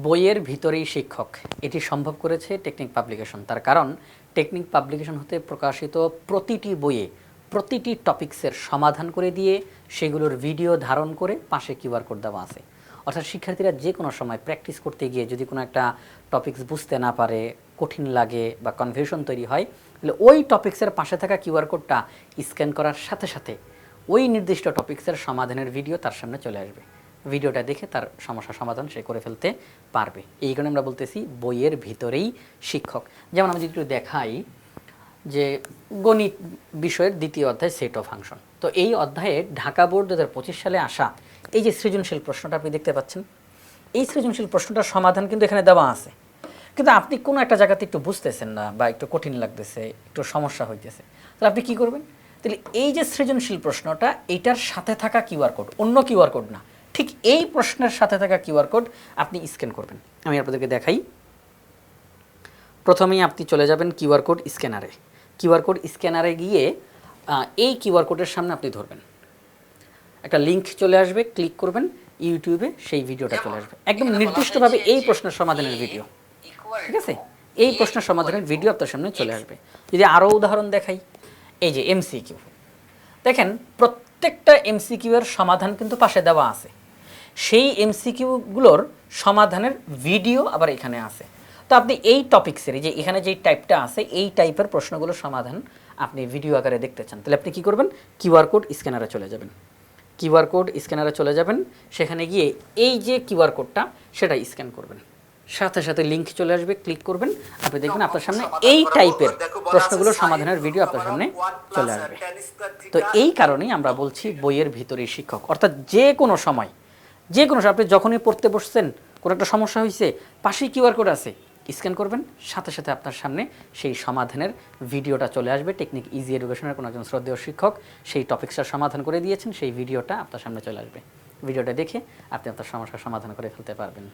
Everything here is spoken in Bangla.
বইয়ের ভিতরেই শিক্ষক, এটি সম্ভব করেছে টেকনিক পাবলিকেশন। তার কারণ টেকনিক পাবলিকেশন হতে প্রকাশিত প্রতিটি বইয়ে প্রতিটি টপিকসের সমাধান করে দিয়ে সেগুলোর ভিডিও ধারণ করে পাশে কিউআর কোড দেওয়া আছে। অর্থাৎ শিক্ষার্থীরা যে কোনো সময় প্র্যাকটিস করতে গিয়ে যদি কোনো একটা টপিকস বুঝতে না পারে, কঠিন লাগে বা কনফিউশন তৈরি হয়, তাহলে ওই টপিক্সের পাশে থাকা কিউআর কোডটা স্ক্যান করার সাথে সাথে ওই নির্দিষ্ট টপিক্সের সমাধানের ভিডিও তার সামনে চলে আসবে। ভিডিওটা দেখে তার সমস্যা সমাধান সে করে ফেলতে পারবে। এই কারণে আমরা বলতেছি বইয়ের ভিতরেই শিক্ষক। যেমন আমি যদি একটু দেখাই যে গণিত বিষয়ের দ্বিতীয় অধ্যায় সেট অফ ফাংশন। তো এই অধ্যায়ে ঢাকা বোর্ড 2025 সালে আসা এই যে সৃজনশীল প্রশ্নটা আপনি দেখতে পাচ্ছেন, এই সৃজনশীল প্রশ্নটার সমাধান কিন্তু এখানে দেওয়া আছে, কিন্তু আপনি কোনো একটা জায়গাতে একটু বুঝতেছেন না বা একটু কঠিন লাগতেছে, একটু সমস্যা হইতেছে, তাহলে আপনি কী করবেন? তাহলে এই যে সৃজনশীল প্রশ্নটা, এইটার সাথে থাকা কিউআর কোড, অন্য কিউআর কোড না, ঠিক এই প্রশ্নের সাথে থাকা কিউআর কোড আপনি স্ক্যান করবেন। আমি আপনাদেরকে দেখাই। প্রথমেই আপনি চলে যাবেন কিউআর কোড স্ক্যানারে। কিউআর কোড স্ক্যানারে গিয়ে এই কিউআর কোডের সামনে আপনি ধরবেন, একটা লিঙ্ক চলে আসবে, ক্লিক করবেন, ইউটিউবে সেই ভিডিওটা চলে আসবে, একদম নির্দিষ্টভাবে এই প্রশ্নের সমাধানের ভিডিও। ঠিক আছে, এই প্রশ্নের সমাধানের ভিডিও আপনার সামনে চলে আসবে। যদি আরও উদাহরণ দেখাই, এই যে এমসিকিউ দেখেন, প্রত্যেকটা এমসিকিউ এর সমাধান কিন্তু পাশে দেওয়া আছে। সেই এমসিকিউগুলোর সমাধানের ভিডিও আবার এখানে আছে। তো আপনি এই টপিক্সের যে এখানে যেই টাইপটা আছে, এই টাইপের প্রশ্নগুলোর সমাধান আপনি ভিডিও আকারে দেখতে চান, তাহলে আপনি কী করবেন? কিউআর কোড স্ক্যানারে চলে যাবেন। কিউআর কোড স্ক্যানারে চলে যাবেন, সেখানে গিয়ে এই যে কিউআর কোডটা সেটা স্ক্যান করবেন, সাথে সাথে লিঙ্ক চলে আসবে, ক্লিক করবেন, আপনি দেখবেন আপনার সামনে এই টাইপের প্রশ্নগুলোর সমাধানের ভিডিও আপনার সামনে চলে আসবে। তো এই কারণেই আমরা বলছি বইয়ের ভিতরেই শিক্ষক। অর্থাৎ যে কোনো সময় আপনি যখনই পড়তে বসছেন, কোনো একটা সমস্যা হয়েছে, পাশেই কিউআর কোড আছে, স্ক্যান করবেন, সাথে সাথে আপনার সামনে সেই সমাধানের ভিডিওটা চলে আসবে। টেকনিক ইজি এডুকেশনের কোনো একজন শ্রদ্ধেয় শিক্ষক সেই টপিক্সটার সমাধান করে দিয়েছেন, সেই ভিডিওটা আপনার সামনে চলে আসবে। ভিডিওটা দেখে আপনি আপনার সমস্যার সমাধান করে ফেলতে পারবেন।